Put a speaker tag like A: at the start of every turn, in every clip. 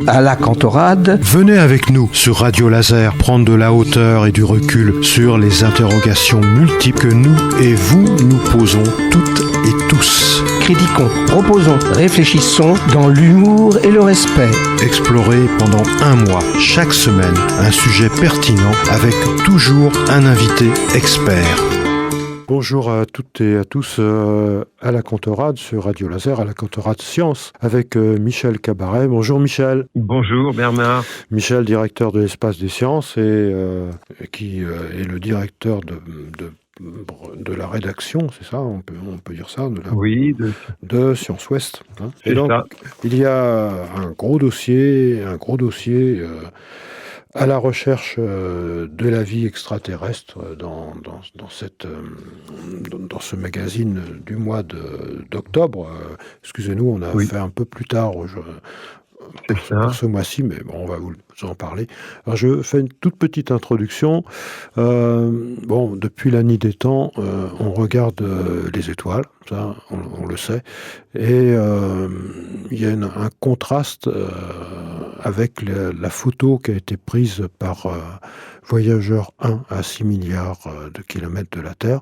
A: à la Cantorade.
B: Venez avec nous sur Radio Laser prendre de la hauteur et du recul sur les interrogations multiples que nous et vous nous posons toutes et tous.
A: Critiquons, proposons, réfléchissons dans l'humour et le respect.
B: Explorez pendant un mois, chaque semaine, un sujet pertinent avec toujours un invité expert. Bonjour à toutes et à tous à la Cantorade sur Radio Laser, à la Cantorade Science, avec Michel Cabaret. Bonjour Michel.
C: Bonjour Bernard.
B: Michel, directeur de l'Espace des Sciences et qui est le directeur de la rédaction, c'est ça, on peut dire ça, de Science Ouest. Hein. Et donc, ça. Il y a un gros dossier à la recherche de la vie extraterrestre dans ce magazine du mois d'octobre. Excusez-nous, on a fait un peu plus tard pour ce mois-ci, mais bon, on va vous en parler. Alors, je fais une toute petite introduction. Depuis la nuit des temps, on regarde les étoiles, ça, on le sait, et il y a un contraste avec la photo qui a été prise par Voyageur 1 à 6 milliards de kilomètres de la Terre.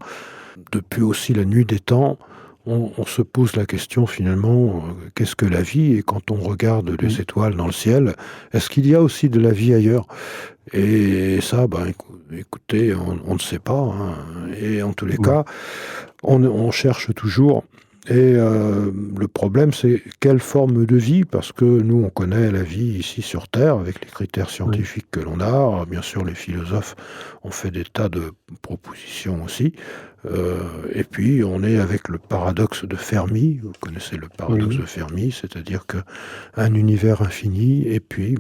B: Depuis aussi la nuit des temps, on se pose la question finalement, qu'est-ce que la vie? Et quand on regarde les étoiles dans le ciel, est-ce qu'il y a aussi de la vie ailleurs? Et ça, écoutez, on ne sait pas. Hein. Et en tous les cas, on cherche toujours. Et le problème, c'est quelle forme de vie, parce que nous, on connaît la vie ici sur Terre, avec les critères scientifiques que l'on a. Alors, bien sûr, les philosophes ont fait des tas de propositions aussi. Et puis, on est avec le paradoxe de Fermi. Vous connaissez le paradoxe de Fermi, c'est-à-dire qu'un univers infini, et puis,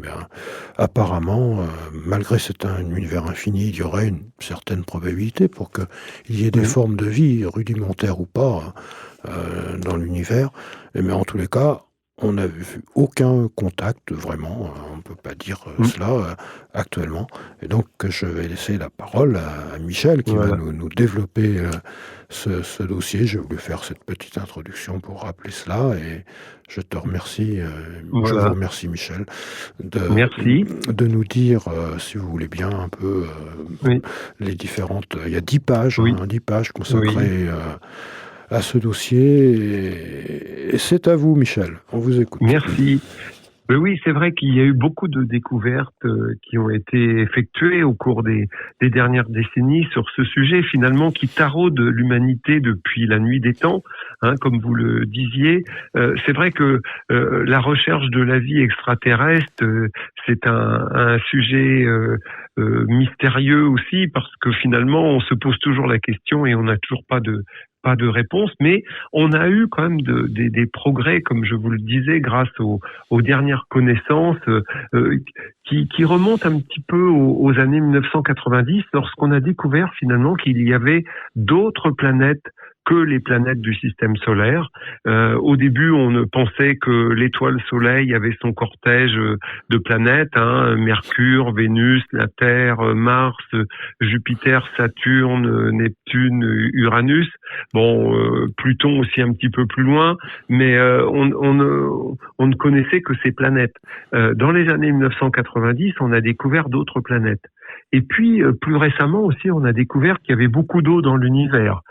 B: apparemment, malgré cet univers infini, il y aurait une certaine probabilité pour qu'il y ait des formes de vie, rudimentaires ou pas, dans l'univers. Mais en tous les cas, on n'a vu aucun contact, vraiment, on ne peut pas dire cela actuellement. Et donc, je vais laisser la parole à Michel qui va nous développer ce dossier. J'ai voulu faire cette petite introduction pour rappeler cela et je te remercie. Je vous remercie, Michel, de nous dire, si vous voulez bien, un peu les différentes... Il y a 10 pages, 10 pages consacrées... à ce dossier, et c'est à vous, Michel. On vous écoute.
C: Merci. Oui, c'est vrai qu'il y a eu beaucoup de découvertes qui ont été effectuées au cours des dernières décennies sur ce sujet, finalement, qui taraude l'humanité depuis la nuit des temps, hein, comme vous le disiez. C'est vrai que la recherche de la vie extraterrestre, c'est un sujet mystérieux aussi, parce que finalement, on se pose toujours la question et on n'a toujours pas de réponse, mais on a eu quand même des progrès, comme je vous le disais, grâce aux dernières connaissances qui remontent un petit peu aux années 1990, lorsqu'on a découvert finalement qu'il y avait d'autres planètes que les planètes du système solaire. Au début, on ne pensait que l'étoile Soleil avait son cortège de planètes, hein, Mercure, Vénus, la Terre, Mars, Jupiter, Saturne, Neptune, Uranus. Bon, Pluton aussi un petit peu plus loin, mais on ne connaissait que ces planètes. Dans les années 1990, on a découvert d'autres planètes. Et puis, plus récemment aussi, on a découvert qu'il y avait beaucoup d'eau dans l'univers.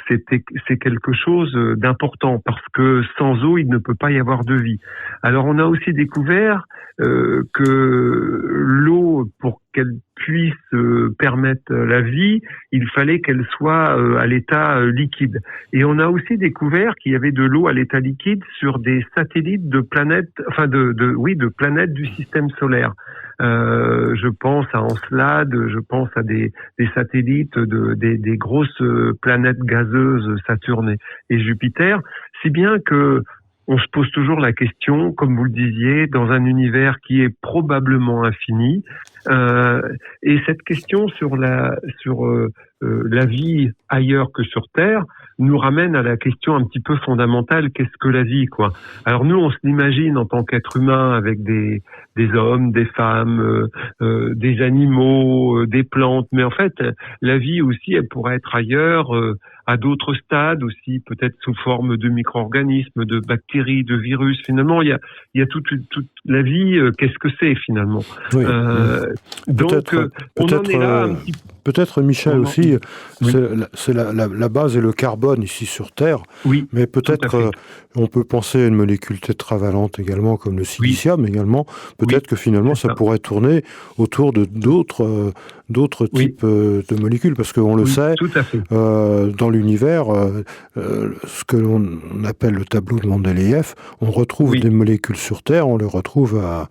C: C'est quelque chose d'important, parce que sans eau, il ne peut pas y avoir de vie. Alors, on a aussi découvert que l'eau, pour qu'elle puisse permettre la vie, il fallait qu'elle soit à l'état liquide. Et on a aussi découvert qu'il y avait de l'eau à l'état liquide sur des satellites de planètes, de planètes du système solaire. Je pense à Encelade, je pense à des satellites des grosses planètes gazeuses, Saturne et Jupiter, si bien que on se pose toujours la question, comme vous le disiez, dans un univers qui est probablement infini, Et cette question sur la vie ailleurs que sur Terre nous ramène à la question un petit peu fondamentale, qu'est-ce que la vie, quoi. Alors nous, on se l'imagine en tant qu'être humain avec des hommes, des femmes, des animaux, des plantes, mais en fait, la vie aussi, elle pourrait être ailleurs, à d'autres stades aussi, peut-être sous forme de micro-organismes, de bactéries, de virus. Finalement, il y a toute la vie. Qu'est-ce que c'est finalement?
B: Oui.
C: Donc, on en est là un petit peu.
B: Peut-être, Michel, aussi, c'est la base et le carbone ici sur Terre.
C: Oui,
B: mais peut-être on peut penser à une molécule tétravalente également, comme le silicium également. Peut-être que finalement, ça pourrait tourner autour de d'autres types de molécules, parce qu'on le sait, dans l'univers, ce que l'on appelle le tableau de Mendeleïev, on retrouve des molécules sur Terre, on les retrouve à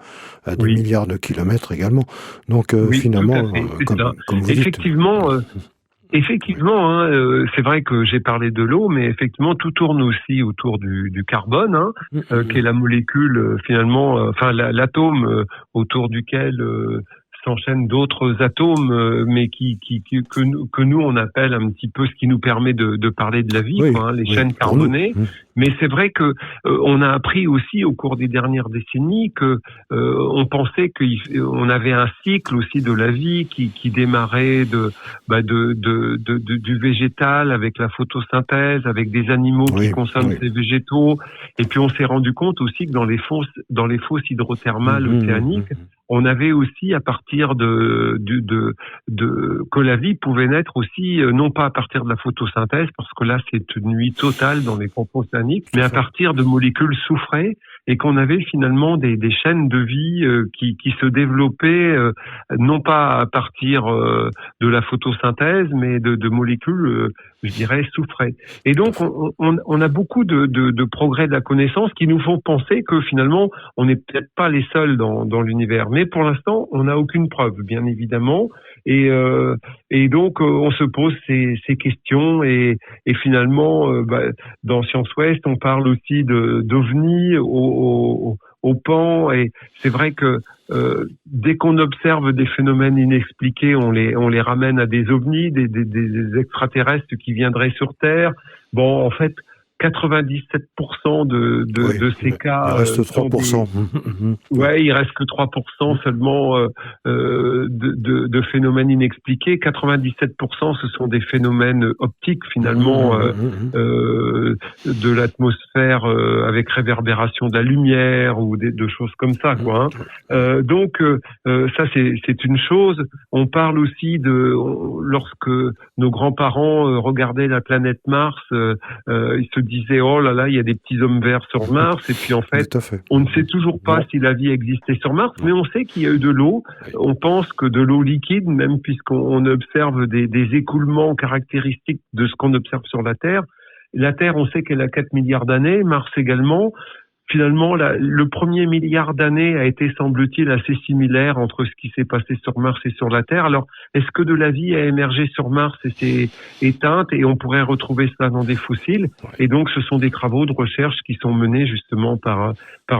B: des milliards de kilomètres également. Donc finalement, comme vous dites...
C: Effectivement, c'est vrai que j'ai parlé de l'eau, mais effectivement tout tourne aussi autour du carbone, qui est la molécule finalement, l'atome autour duquel s'enchaînent d'autres atomes, mais que nous on appelle un petit peu ce qui nous permet de parler de la vie, les chaînes carbonées. Mais c'est vrai que on a appris aussi au cours des dernières décennies que on pensait qu'on avait un cycle aussi de la vie qui démarrait du végétal avec la photosynthèse, avec des animaux qui consomment ces végétaux. Et puis on s'est rendu compte aussi que dans les fosses hydrothermales océaniques, on avait aussi à partir que la vie pouvait naître aussi, non pas à partir de la photosynthèse, parce que là c'est une nuit totale dans les fonds océaniques, mais à partir de molécules soufrées, et qu'on avait finalement des chaînes de vie qui se développaient non pas à partir de la photosynthèse, mais de molécules, je dirais, soufrées. Et donc on a beaucoup de progrès de la connaissance qui nous font penser que finalement on n'est peut-être pas les seuls dans l'univers. Mais pour l'instant, on n'a aucune preuve, bien évidemment. Et donc on se pose ces questions et finalement dans Science Ouest on parle aussi d'OVNI au pan, et c'est vrai que dès qu'on observe des phénomènes inexpliqués, on les ramène à des ovnis, des extraterrestres qui viendraient sur Terre. Bon, en fait, 97% de ces cas...
B: Il reste 3%.
C: Il reste que 3% seulement de phénomènes inexpliqués. 97%, ce sont des phénomènes optiques, finalement, de l'atmosphère avec réverbération de la lumière ou de choses comme ça, quoi. Donc, ça, c'est une chose. On parle aussi lorsque nos grands-parents regardaient la planète Mars, ils se disaient, oh là là, il y a des petits hommes verts sur Mars, et puis en fait, on ne sait toujours pas si la vie existait sur Mars, mais on sait qu'il y a eu de l'eau. On pense que de l'eau liquide, même puisqu'on observe des écoulements caractéristiques de ce qu'on observe sur la Terre. La Terre, on sait qu'elle a 4 milliards d'années, Mars également. Finalement, le premier milliard d'années a été, semble-t-il, assez similaire entre ce qui s'est passé sur Mars et sur la Terre. Alors, est-ce que de la vie a émergé sur Mars et s'est éteinte, et on pourrait retrouver cela dans des fossiles? Et donc, ce sont des travaux de recherche qui sont menés justement par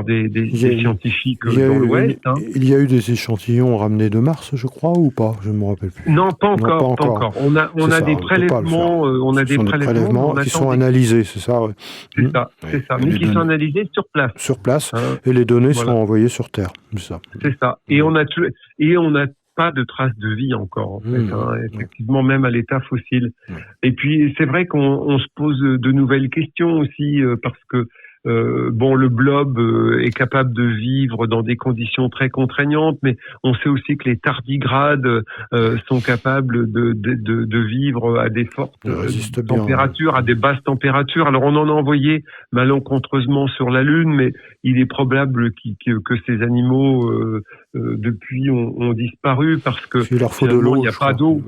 C: des scientifiques dans l'Ouest.
B: Il y a eu des échantillons ramenés de Mars, je crois, ou pas? Je ne me rappelle plus.
C: Non, pas encore. On a des prélèvements,
B: qui sont analysés, c'est ça?
C: C'est ça. Mais qui sont analysés sur place.
B: Sur place, et les données sont envoyées sur Terre.
C: C'est ça. Et on n'a pas de traces de vie encore, en fait, effectivement, même à l'état fossile. Et puis, c'est vrai qu'on se pose de nouvelles questions aussi, parce que le blob est capable de vivre dans des conditions très contraignantes, mais on sait aussi que les tardigrades sont capables de vivre à des fortes températures, à des basses températures. Alors on en a envoyé malencontreusement sur la Lune, mais il est probable que ces animaux depuis ont disparu parce que
B: il leur faut de l'eau.
C: Il n'y a pas d'eau.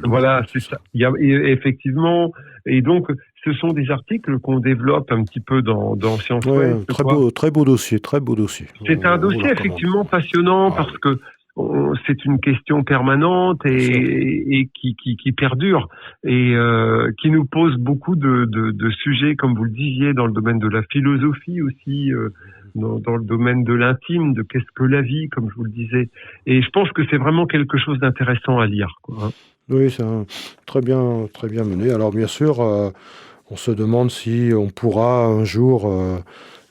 C: Voilà, c'est ça. Effectivement, et donc ce sont des articles qu'on développe un petit peu dans Science Ouest.
B: Très beau dossier.
C: C'est un dossier effectivement passionnant parce que c'est une question permanente et qui perdure et qui nous pose beaucoup de sujets, comme vous le disiez, dans le domaine de la philosophie aussi. dans le domaine de l'intime, de qu'est-ce que la vie, comme je vous le disais. Et je pense que c'est vraiment quelque chose d'intéressant à lire, quoi, hein.
B: Oui, c'est très bien mené. Alors bien sûr, on se demande si on pourra un jour,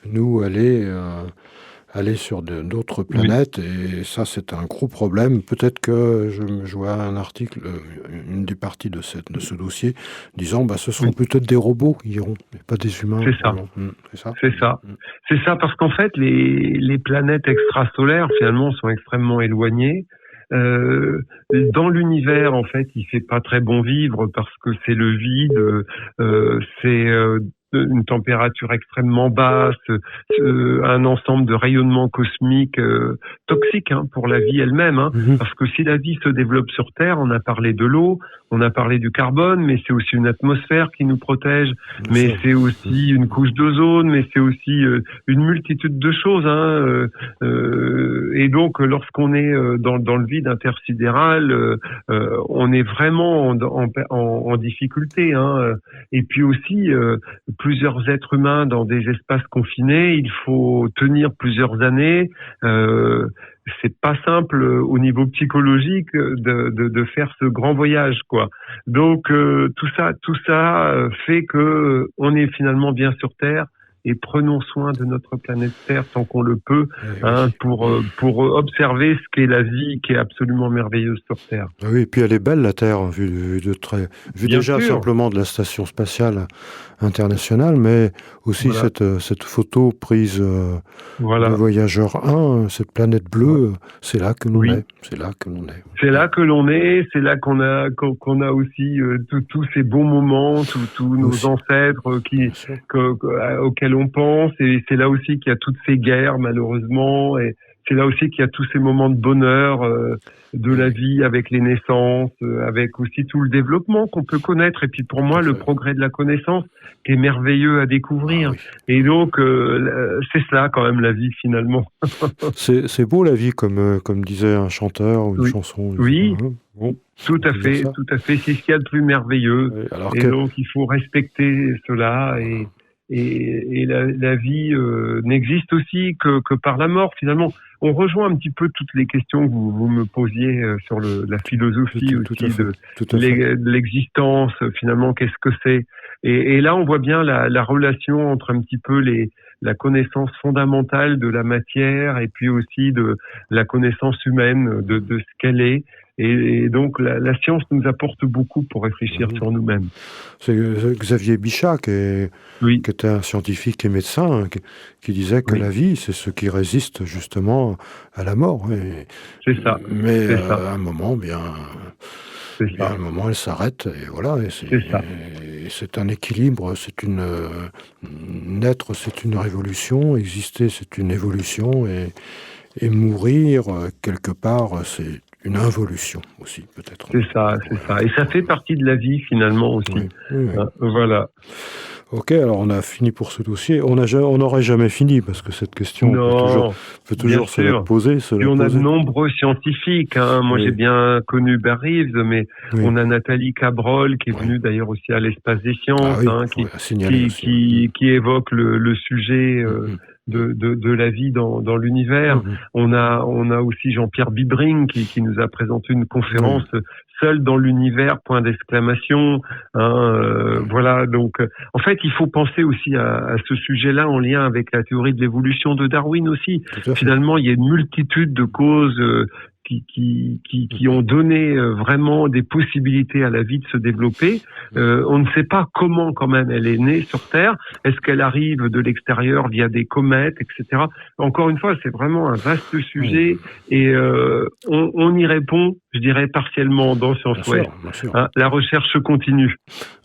B: nous, aller sur d'autres
C: Oui,
B: planètes, et ça, c'est un gros problème. Peut-être que je vois un article, une des parties de ce dossier, disant, bah, ce seront
C: oui,
B: peut-être des robots qui iront, mais pas des humains
C: c'est ça.
B: vraiment. C'est ça?
C: C'est ça. C'est ça parce qu'en fait, les planètes extrasolaires, finalement, sont extrêmement éloignées. Euh, Dans l'univers, en fait, il fait pas très bon vivre parce que c'est le vide, c'est une température extrêmement basse, un ensemble de rayonnements cosmiques toxiques, hein, pour la vie elle-même, hein.
B: Mhm.
C: Parce que si la vie se développe sur Terre, on a parlé de l'eau, on a parlé du carbone, mais c'est aussi une atmosphère qui nous protège,
B: Bien
C: mais
B: sûr.
C: c'est aussi une couche d'ozone, mais c'est aussi une multitude de choses, hein. Et donc, lorsqu'on est dans le vide intersidéral, on est vraiment en difficulté, hein. Et puis aussi, plusieurs êtres humains dans des espaces confinés, il faut tenir plusieurs années. C'est pas simple au niveau psychologique de faire ce grand voyage, quoi. Donc tout ça fait que on est finalement bien sur Terre, et prenons soin de notre planète Terre tant qu'on le peut,
B: Eh
C: hein,
B: oui.
C: pour observer ce qu'est la vie qui est absolument merveilleuse sur Terre.
B: Ah oui, et puis elle est belle, la Terre, hein, vu
C: Bien
B: déjà
C: sûr,
B: simplement de la Station spatiale internationale, mais aussi
C: voilà,
B: cette photo prise de
C: voilà.
B: Voyageur 1, cette planète bleue, c'est là que l'on
C: Oui.
B: est. C'est là que l'on est.
C: C'est là que l'on est, c'est là qu'on a aussi tous ces bons moments, tous nos
B: Aussi,
C: ancêtres
B: bien sûr.
C: auxquels on pense, et c'est là aussi qu'il y a toutes ces guerres malheureusement, et c'est là aussi qu'il y a tous ces moments de bonheur de la
B: Et-
C: vie, avec les naissances, avec aussi tout le développement qu'on peut connaître, et puis pour
B: Tout
C: moi
B: à
C: le
B: fait.
C: progrès de la connaissance qui est merveilleux à
B: Ah
C: découvrir.
B: oui.
C: Et donc c'est cela quand même la vie finalement.
B: C'est beau la vie, comme disait un chanteur ou une
C: Oui,
B: chanson.
C: oui.
B: Hein. Bon,
C: Tout
B: on
C: à
B: peut dire
C: fait,
B: ça.
C: tout à fait. C'est ce qu'il y a de plus merveilleux.
B: Oui, alors
C: Et
B: que,
C: donc, il faut respecter cela.
B: voilà.
C: Et la vie n'existe aussi que par la mort, finalement. On rejoint un petit peu toutes les questions que vous me posiez sur la philosophie
B: Tout à
C: aussi
B: fait. Tout à fait.
C: de l'existence, finalement, qu'est-ce que c'est. Et là, on voit bien la relation entre un petit peu la connaissance fondamentale de la matière, et puis aussi de la connaissance humaine de ce qu'elle est. Et donc, la science nous apporte beaucoup pour réfléchir
B: Mhm.
C: sur nous-mêmes.
B: C'est Xavier Bichat,
C: Oui,
B: qui était un scientifique et médecin, hein, qui disait que
C: oui,
B: la vie, c'est ce qui résiste justement à la mort.
C: c'est ça,
B: Mais
C: c'est ça,
B: à un moment,
C: c'est
B: à
C: ça,
B: un moment, elle s'arrête, et voilà.
C: c'est ça.
B: Et c'est un équilibre, naître, c'est une révolution, exister, c'est une évolution, et mourir, quelque part, c'est une involution aussi, peut-être.
C: C'est ça, c'est ça. Et ça fait partie de la vie, finalement, aussi.
B: Oui, oui, oui.
C: Hein, voilà.
B: Ok, alors on a fini pour ce dossier. On n'aurait jamais fini, parce que cette question, on
C: Non,
B: peut
C: bien
B: toujours se la
C: sûr.
B: poser,
C: Puis on a de nombreux scientifiques, hein. Moi, j'ai
B: Oui,
C: bien connu Barry Reeves, mais
B: oui,
C: on a Nathalie Cabrol, qui est
B: oui.
C: venue d'ailleurs aussi à l'Espace des
B: Ah
C: Sciences,
B: oui,
C: hein,
B: faut signaler aussi.
C: qui évoque le sujet
B: Mhm,
C: de la vie dans l'univers.
B: mhm.
C: On a aussi Jean-Pierre Bibring qui nous a présenté une conférence Seul dans l'univers, point d'exclamation. Hein, voilà, donc en fait, il faut penser aussi à ce sujet-là en lien avec la théorie de l'évolution de Darwin aussi.
B: Tout à fait.
C: Finalement, il y a une multitude de causes qui ont donné vraiment des possibilités à la vie de se développer. On ne sait pas comment quand même elle est née sur Terre. Est-ce qu'elle arrive de l'extérieur via des comètes, etc. Encore une fois, c'est vraiment un vaste sujet, et on y répond, je dirais, partiellement dans Science
B: Bien
C: Ouest.
B: sûr, bien sûr.
C: Hein, la recherche continue.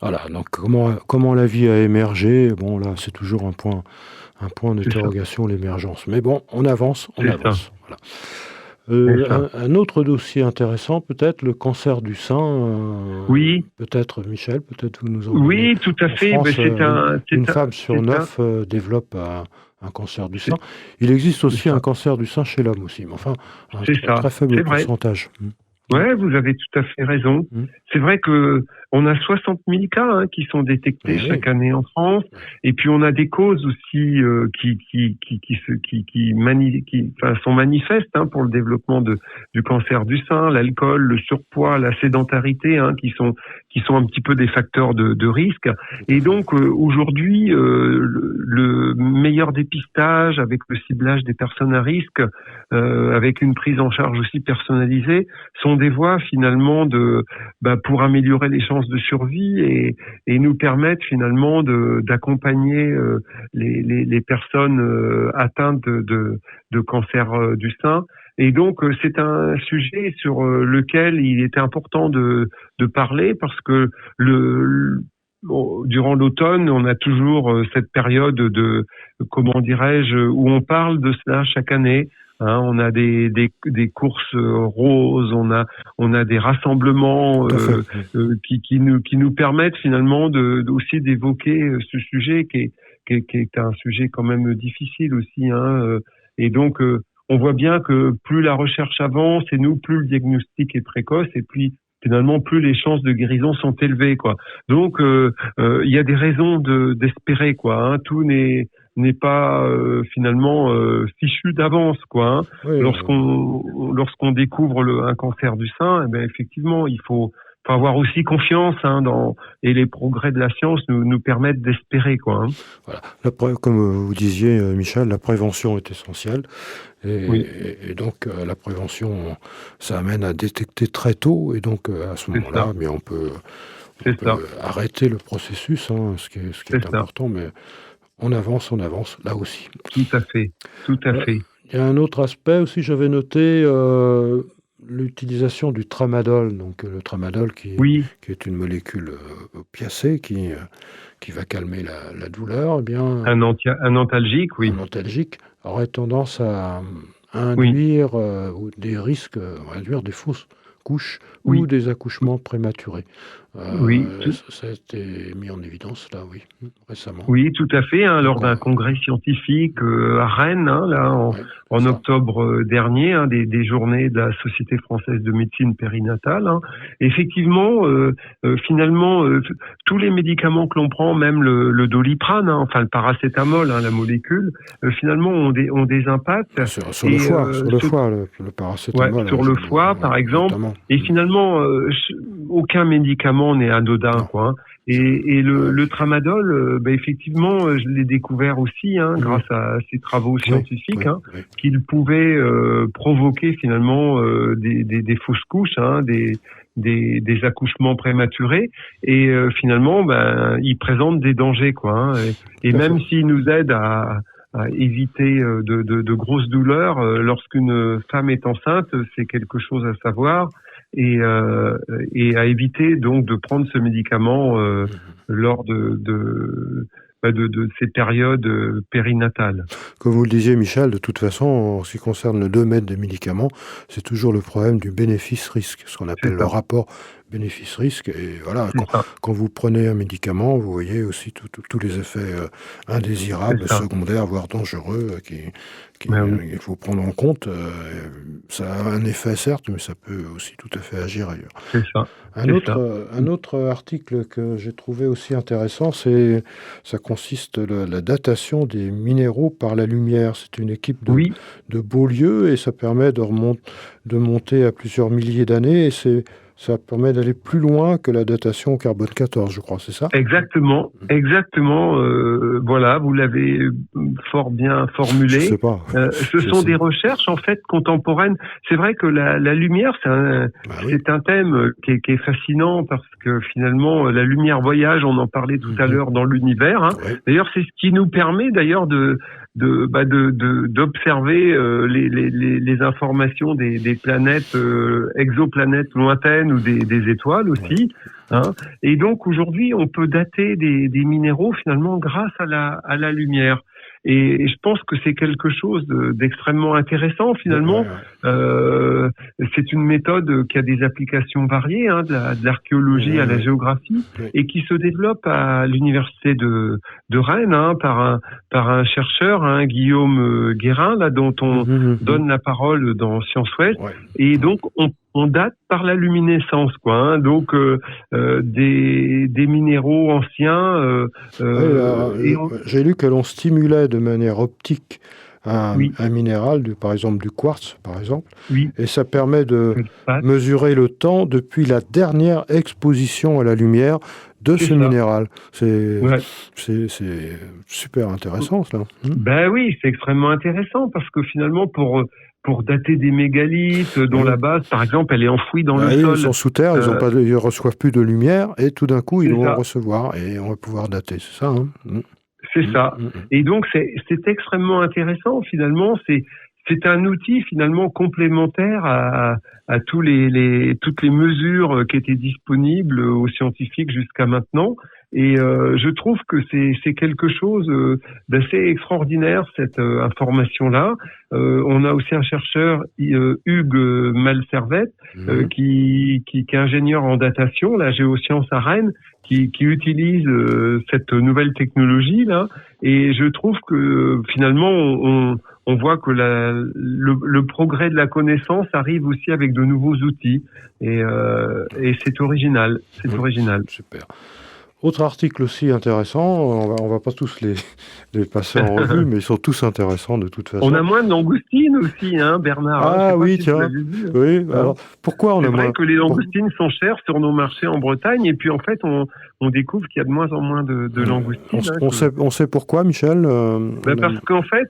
B: Voilà, donc comment la vie a émergé, bon là c'est toujours un point d'interrogation, l'émergence. Mais bon, on avance,
C: C'est
B: avance.
C: ça.
B: Voilà.
C: C'est ça.
B: Un autre dossier intéressant, peut-être le cancer du sein.
C: Oui.
B: Peut-être Michel, peut-être vous nous en
C: Oui, tout à
B: En
C: fait.
B: France, une
C: C'est
B: femme sur
C: c'est
B: 9 développe un cancer du
C: c'est-
B: sein. Il existe aussi
C: c'est ça.
B: un cancer du sein chez l'homme aussi, mais enfin, un
C: C'est ça.
B: très faible
C: C'est vrai.
B: pourcentage.
C: Ouais, vous avez tout à fait raison. C'est vrai que on a 60 000 cas qui sont détectés chaque année en France, et puis on a des causes aussi qui sont manifestes pour le développement du cancer du sein, l'alcool, le surpoids, la sédentarité, qui sont un petit peu des facteurs de risque. Et donc aujourd'hui, le meilleur dépistage avec le ciblage des personnes à risque, avec une prise en charge aussi personnalisée, sont des voies finalement pour améliorer les chances de survie et nous permettre finalement d'accompagner les personnes atteintes de cancer du sein. Et donc c'est un sujet sur lequel il était important de parler, parce que durant l'automne, on a toujours cette période comment dirais-je, où on parle de cela chaque année. On a des courses roses, on a des rassemblements qui nous permettent finalement aussi d'évoquer ce sujet qui est un sujet quand même difficile aussi. Et donc on voit bien que plus la recherche avance et plus le diagnostic est précoce, et puis finalement plus les chances de guérison sont élevées, quoi. Donc il y a des raisons d'espérer, quoi. Tout n'est pas finalement fichu d'avance, quoi. Oui, lorsqu'on découvre un cancer du sein, effectivement, il faut avoir aussi confiance et les progrès de la science nous permettent d'espérer, quoi.
B: Voilà. Comme vous disiez, Michel, la prévention est essentielle. Et donc la prévention, ça amène à détecter très tôt, et donc à ce moment-là, on peut arrêter le processus, ce qui est important, mais on avance là aussi.
C: Tout à fait.
B: Il y a un autre aspect aussi, j'avais noté l'utilisation du tramadol. Donc le tramadol qui est une molécule opiacée qui va calmer la douleur.
C: Un antalgique, oui.
B: Un antalgique aurait tendance à induire des risques, induire des fausses couches ou des accouchements prématurés. Ça a été mis en évidence récemment.
C: Oui, tout à fait. Lors d'un congrès scientifique à Rennes, en octobre dernier, des journées de la Société française de médecine périnatale. Effectivement, finalement, tous les médicaments que l'on prend, même le Doliprane, le paracétamol, la molécule, finalement ont des impacts
B: sur le foie, le paracétamol.
C: Sur le foie, par exemple. Notamment. Et finalement, aucun médicament n'est anodin, quoi. Et le tramadol, effectivement, je l'ai découvert aussi grâce à ces travaux scientifiques, qu'il pouvait provoquer finalement des fausses couches, des accouchements prématurés, et finalement, il présente des dangers, quoi. Et même s'il nous aide à éviter de grosses douleurs lorsqu'une femme est enceinte, c'est quelque chose à savoir. Et à éviter donc de prendre ce médicament lors de ces périodes périnatales.
B: Comme vous le disiez, Michel, de toute façon, en ce qui concerne le domaine des médicaments, c'est toujours le problème du bénéfice-risque, ce qu'on appelle le rapport bénéfice-risque. Et voilà, quand vous prenez un médicament, vous voyez aussi tous les effets indésirables, secondaires, voire dangereux, qu'il faut prendre en compte. Ça a un effet, certes, mais ça peut aussi tout à fait agir ailleurs.
C: C'est ça.
B: Un autre article que j'ai trouvé aussi intéressant, ça consiste la datation des minéraux par la lumière. C'est une équipe de Beaulieu, et ça permet de monter à plusieurs milliers d'années, et ça permet d'aller plus loin que la datation au carbone 14, je crois, c'est ça ?
C: Exactement. Voilà, vous l'avez fort bien formulé.
B: Je sais pas.
C: Ce sont des recherches en fait contemporaines. C'est vrai que la lumière, c'est un thème qui est fascinant, parce que finalement la lumière voyage. On en parlait tout à l'heure dans l'univers. D'ailleurs, c'est ce qui nous permet d'ailleurs d'observer les informations des planètes, exoplanètes lointaines, ou des étoiles aussi. Et donc aujourd'hui, on peut dater des minéraux finalement grâce à la lumière. Et je pense que c'est quelque chose d'extrêmement intéressant finalement, C'est une méthode qui a des applications variées, hein, de l'archéologie à la géographie, et qui se développe à l'université de Rennes, hein, par un chercheur, hein, Guillaume Guérin, là, dont on donne la parole dans Science Ouest. Ouais. Et donc, on date par la luminescence, quoi. Hein, donc des minéraux anciens.
B: J'ai lu que l'on stimulait de manière optique un minéral, par exemple du quartz, par exemple, et ça permet de mesurer le temps depuis la dernière exposition à la lumière de ce minéral. C'est super intéressant, cela.
C: Ben oui, c'est extrêmement intéressant parce que finalement, pour dater des mégalithes dont la base, par exemple, elle est enfouie dans le sol.
B: Ils sont sous terre, ils ne reçoivent plus de lumière, et tout d'un coup, ils vont recevoir, et on va pouvoir dater. C'est ça, hein.
C: C'est ça. Et donc, c'est extrêmement intéressant, finalement. C'est un outil, finalement, complémentaire à toutes les mesures qui étaient disponibles aux scientifiques jusqu'à maintenant. Et je trouve que c'est quelque chose d'assez extraordinaire, cette information-là. On a aussi un chercheur, Hugues Malservette, qui est ingénieur en datation, la géoscience à Rennes, qui utilise cette nouvelle technologie-là. Et je trouve que finalement, on voit que le progrès de la connaissance arrive aussi avec de nouveaux outils. Et c'est original. C'est original.
B: Super. Autre article aussi intéressant, on va pas tous les passer en revue, mais ils sont tous intéressants de toute façon.
C: On a moins de langoustines aussi, hein, Bernard.
B: Ah oui, tiens. Oui, alors pourquoi on a moins?
C: C'est vrai que les langoustines sont chères sur nos marchés en Bretagne, et puis en fait, on découvre qu'il y a de moins en moins de langoustines.
B: On sait pourquoi, Michel?
C: Parce qu'en fait,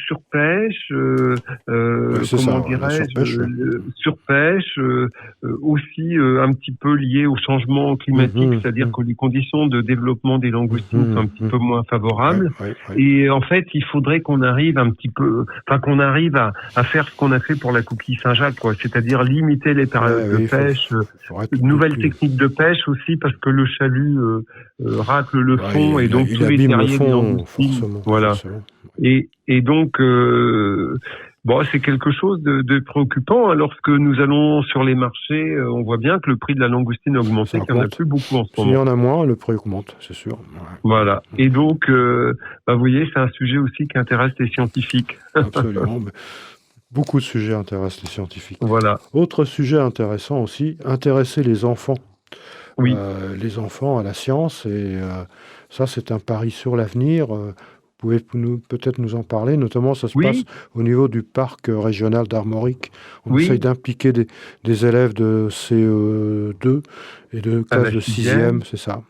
C: surpêche, surpêche, aussi un petit peu lié au changement climatique, c'est-à-dire que les conditions de développement des langoustines sont un petit peu moins favorables. Et en fait, il faudrait qu'on arrive à faire ce qu'on a fait pour la coquille Saint-Jacques, quoi. C'est-à-dire limiter les périodes de pêche, nouvelles techniques de pêche aussi, parce que le chalut racle le fond, et donc tous les terriers des langoustines. Voilà. Et donc, c'est quelque chose de préoccupant. Lorsque nous allons sur les marchés, on voit bien que le prix de la langoustine a augmenté, qu'il n'y en a plus beaucoup en ce moment.
B: S'il y en a moins, le prix augmente, c'est sûr.
C: Voilà. Et donc, vous voyez, c'est un sujet aussi qui intéresse les scientifiques.
B: Absolument. Beaucoup de sujets intéressent les scientifiques.
C: Voilà.
B: Autre sujet intéressant aussi, intéresser les enfants.
C: Oui.
B: Les enfants à la science, et ça, c'est un pari sur l'avenir. Vous pouvez peut-être nous en parler, notamment ça se passe au niveau du parc régional d'Armorique. On essaye d'impliquer des élèves de CE2 et de classe de 6e, c'est ça.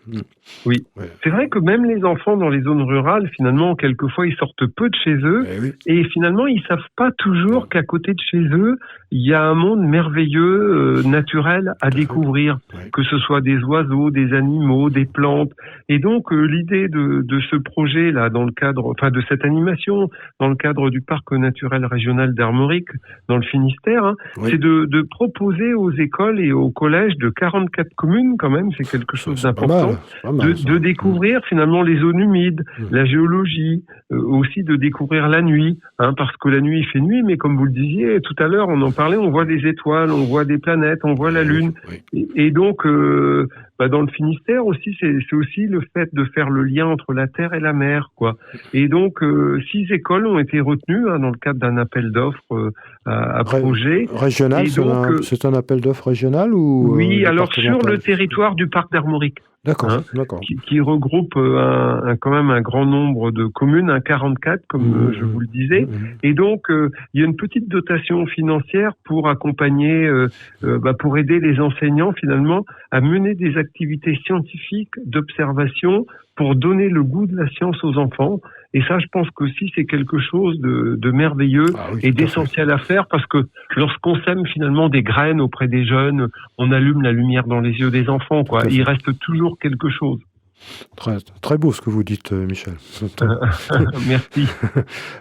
C: Oui, c'est vrai que même les enfants dans les zones rurales, finalement, quelquefois, ils sortent peu de chez eux, et finalement, ils savent pas toujours qu'à côté de chez eux, il y a un monde merveilleux, naturel à découvrir, que ce soit des oiseaux, des animaux, des plantes. Et donc, l'idée de ce projet-là, dans le cadre, de cette animation, dans le cadre du parc naturel régional d'Armorique, dans le Finistère, c'est de proposer aux écoles et aux collèges de 44 communes, quand même, c'est quelque chose d'important, de découvrir finalement les zones humides, la géologie, aussi de découvrir la nuit, parce que la nuit, il fait nuit, mais comme vous le disiez tout à l'heure, on en parlait, on voit des étoiles, on voit des planètes, on voit la Lune. Et donc, dans le Finistère aussi, c'est aussi le fait de faire le lien entre la terre et la mer, quoi. Et donc, 6 écoles ont été retenues dans le cadre d'un appel d'offres à projet.
B: Régional, c'est un appel d'offres régional ou
C: oui, alors sur le territoire du parc d'Armorique.
B: D'accord.
C: Qui regroupe quand même un grand nombre de communes, 44 comme je vous le disais. Et donc il y a une petite dotation financière pour accompagner, pour aider les enseignants finalement à mener des activités scientifiques d'observation pour donner le goût de la science aux enfants. Et ça, je pense que aussi, c'est quelque chose de merveilleux et d'essentiel à faire, parce que lorsqu'on sème finalement des graines auprès des jeunes, on allume la lumière dans les yeux des enfants, quoi. Il reste toujours quelque chose.
B: Très, très beau ce que vous dites, Michel.
C: Merci.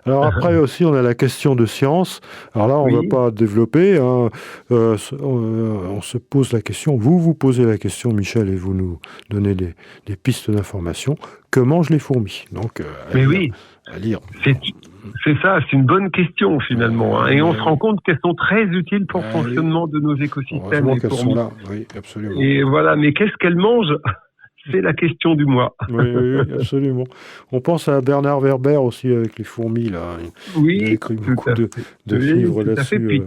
B: Alors après aussi, on a la question de science. Alors là, on ne va pas développer. On se pose la question. Vous posez la question, Michel, et vous nous donnez des pistes d'information. Que mangent les fourmis? Donc, à lire.
C: C'est ça, c'est une bonne question finalement. Et on se rend compte qu'elles sont très utiles pour le fonctionnement de nos écosystèmes.
B: Heureusement qu'elles sont là, oui, absolument.
C: Et voilà, mais qu'est-ce qu'elles mangent? C'est la question du mois.
B: Oui, absolument. On pense à Bernard Werber aussi avec les fourmis, là. Il a écrit beaucoup de livres là-dessus.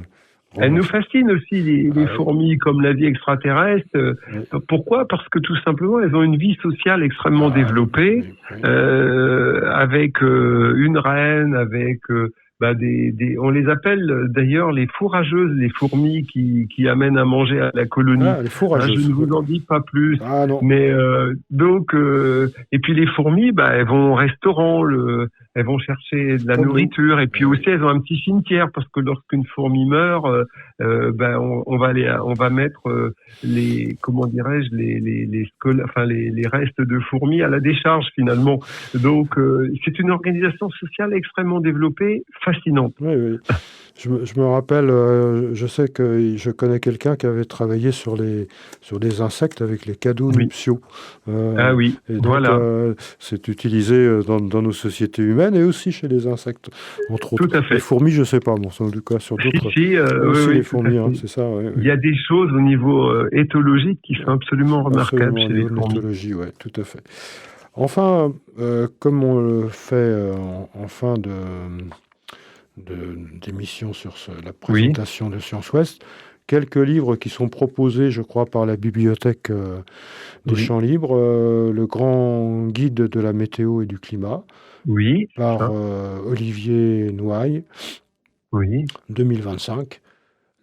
C: Elles nous fascinent aussi, les fourmis, comme la vie extraterrestre. Pourquoi? Parce que tout simplement, elles ont une vie sociale extrêmement développée, avec une reine, avec on les appelle d'ailleurs les fourrageuses, les fourmis qui amènent à manger à la colonie.
B: Les fourrageuses.
C: Je ne vous en dis pas plus.
B: Non.
C: Mais et puis les fourmis, elles vont au restaurant, elles vont chercher de la nourriture, et puis aussi elles ont un petit cimetière, parce que lorsqu'une fourmi meurt, on va mettre les restes de fourmis à la décharge finalement. Donc c'est une organisation sociale extrêmement développée, fascinante.
B: Oui. Je me rappelle, je sais que je connais quelqu'un qui avait travaillé sur des insectes avec les cadeaux nuptiaux.
C: Et donc,
B: c'est utilisé dans nos sociétés humaines et aussi chez les insectes, entre autres.
C: Tout à fait.
B: Les fourmis, je ne sais pas, en tout cas sur d'autres. Les fourmis, c'est ça.
C: Il y a des choses au niveau éthologique qui sont absolument remarquables chez les fourmis.
B: L'éthologie, oui, tout à fait. Enfin, comme on le fait en fin d'émission sur la présentation de Science Ouest, quelques livres qui sont proposés, je crois, par la bibliothèque des Champs Libres, le grand guide de la météo et du climat, par Olivier Nouaille, 2025.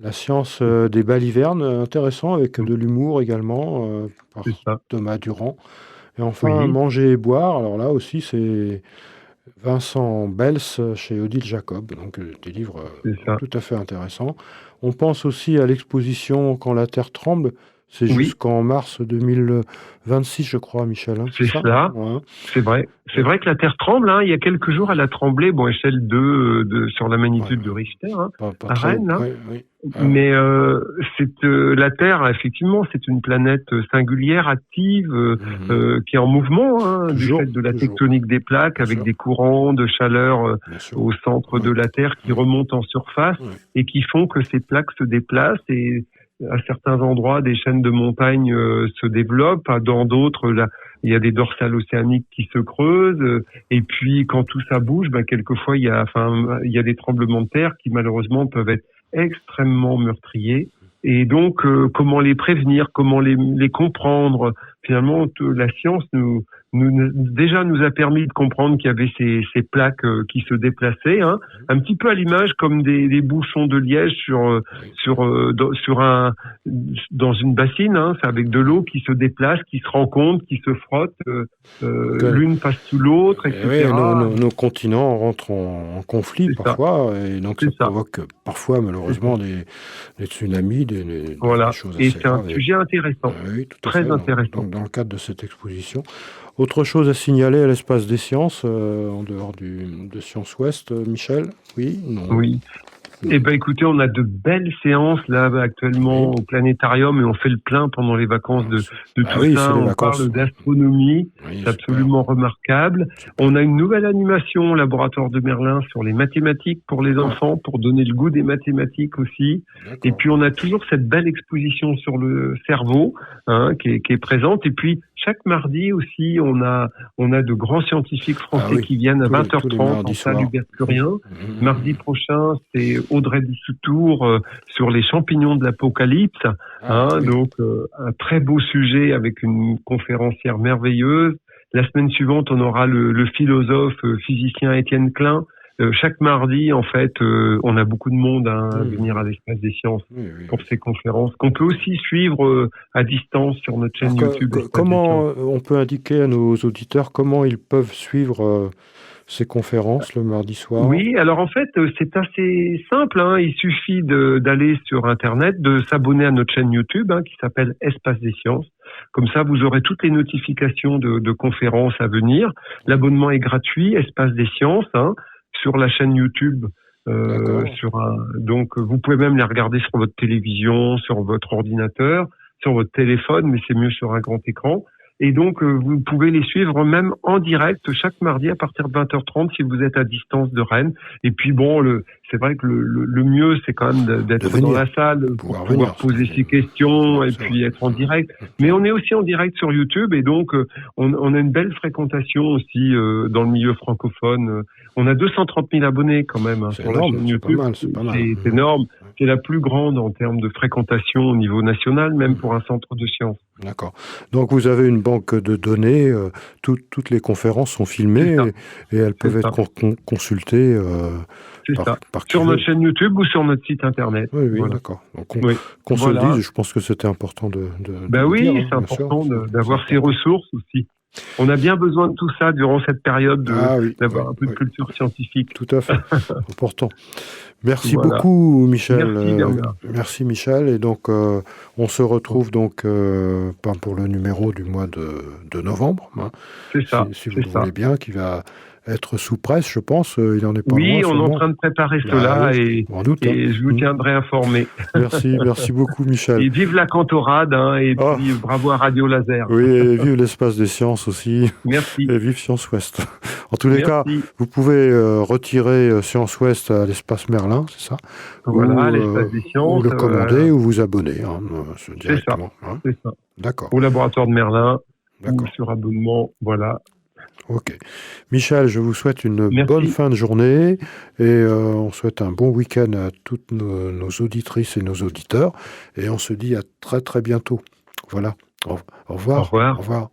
B: La science des balivernes, intéressant, avec de l'humour également, par Thomas Durand. Et enfin, Manger et boire, alors là aussi, c'est Vincent Bels chez Odile Jacob, donc des livres tout à fait intéressants. On pense aussi à l'exposition Quand la Terre tremble, c'est jusqu'en mars 2026, je crois, Michel.
C: C'est ça, c'est vrai. C'est vrai que la Terre tremble, il y a quelques jours, elle a tremblé, échelle 2 sur la magnitude de Richter, à Rennes. Mais la Terre, effectivement, c'est une planète singulière, active, qui est en mouvement, du fait de la tectonique des plaques, avec des courants de chaleur au centre de la Terre qui remontent en surface et qui font que ces plaques se déplacent, et à certains endroits, des chaînes de montagnes se développent, dans d'autres, il y a des dorsales océaniques qui se creusent, et puis quand tout ça bouge, quelquefois il y a des tremblements de terre qui malheureusement peuvent être extrêmement meurtriers. Et donc comment les prévenir, comment les comprendre? Finalement, la science nous a permis de comprendre qu'il y avait ces plaques qui se déplaçaient, un petit peu à l'image comme des bouchons de liège dans une bassine, c'est avec de l'eau qui se déplace, qui se rencontre, qui se frotte, l'une passe sous l'autre, etc.
B: Nos continents rentrent en conflit parfois, et donc ça provoque parfois malheureusement des tsunamis, des choses assez
C: et c'est un sujet intéressant, très intéressant.
B: Dans le cadre de cette exposition. Autre chose à signaler à l'Espace des Sciences, en dehors de Science Ouest, Michel? Oui.
C: Écoutez, on a de belles séances là actuellement au planétarium, et on fait le plein pendant les vacances de tout ça. On parle d'astronomie, c'est absolument remarquable. On a une nouvelle animation au laboratoire de Merlin sur les mathématiques pour les enfants, pour donner le goût des mathématiques aussi. Et puis on a toujours cette belle exposition sur le cerveau, qui est présente. Et puis chaque mardi aussi, on a de grands scientifiques français qui viennent à 20h30 en salle Hubert Curien. Mardi prochain, c'est Audrey Dissoutour sur les champignons de l'apocalypse. Donc un très beau sujet avec une conférencière merveilleuse. La semaine suivante, on aura le philosophe physicien Étienne Klein. Chaque mardi, en fait, on a beaucoup de monde à venir à l'Espace des Sciences pour ces conférences, qu'on peut aussi suivre à distance sur notre chaîne YouTube.
B: Comment on peut indiquer à nos auditeurs comment ils peuvent suivre ces conférences le mardi soir?
C: Oui, alors en fait, c'est assez simple. Il suffit d'aller sur Internet, de s'abonner à notre chaîne YouTube qui s'appelle Espace des Sciences. Comme ça, vous aurez toutes les notifications de conférences à venir. L'abonnement est gratuit, Espace des Sciences, sur la chaîne YouTube. Donc, vous pouvez même les regarder sur votre télévision, sur votre ordinateur, sur votre téléphone, mais c'est mieux sur un grand écran. Et donc, vous pouvez les suivre même en direct chaque mardi à partir de 20h30 si vous êtes à distance de Rennes. Et puis bon, c'est vrai que le mieux, c'est quand même d'être dans la salle pour pouvoir poser ses questions et puis être en direct. Mais on est aussi en direct sur YouTube et donc on a une belle fréquentation aussi dans le milieu francophone. On a 230 000 abonnés quand même sur la chaîne YouTube.
B: C'est pas mal.
C: C'est énorme. C'est la plus grande en termes de fréquentation au niveau national, même pour un centre de sciences.
B: D'accord. Donc vous avez une banque de données, toutes les conférences sont filmées et elles peuvent être consultées par
C: sur notre chaîne YouTube ou sur notre site internet.
B: Oui, voilà. D'accord. Donc qu'on se le dise, je pense que c'était important de
C: oui,
B: dire,
C: c'est important d'avoir ces ressources aussi. On a bien besoin de tout ça durant cette période d'avoir un peu de culture scientifique.
B: Tout à fait, important. Merci beaucoup, Michel. Merci, Michel. Et donc, on se retrouve donc pour le numéro du mois de novembre. Hein,
C: c'est ça.
B: Si vous le voulez bien, qui va être sous presse, je pense. Il en est pas loin.
C: Oui, on est en train de préparer cela et je vous tiendrai informé.
B: Merci beaucoup, Michel.
C: Et vive la cantorade et puis bravo à Radio Laser.
B: Oui, et vive l'espace des sciences aussi.
C: Merci.
B: Et vive Science Ouest. En tous les cas, vous pouvez retirer Science Ouest à l'espace Merlin, c'est ça?
C: Voilà, l'espace des sciences.
B: Ou le commander ou vous abonner
C: directement. C'est ça.
B: D'accord.
C: Au laboratoire de Merlin ou sur abonnement, voilà.
B: Ok. Michel, je vous souhaite une bonne fin de journée et on souhaite un bon week-end à toutes nos auditrices et nos auditeurs et on se dit à très très bientôt. Voilà. Au revoir.
C: Au revoir.
B: Au revoir.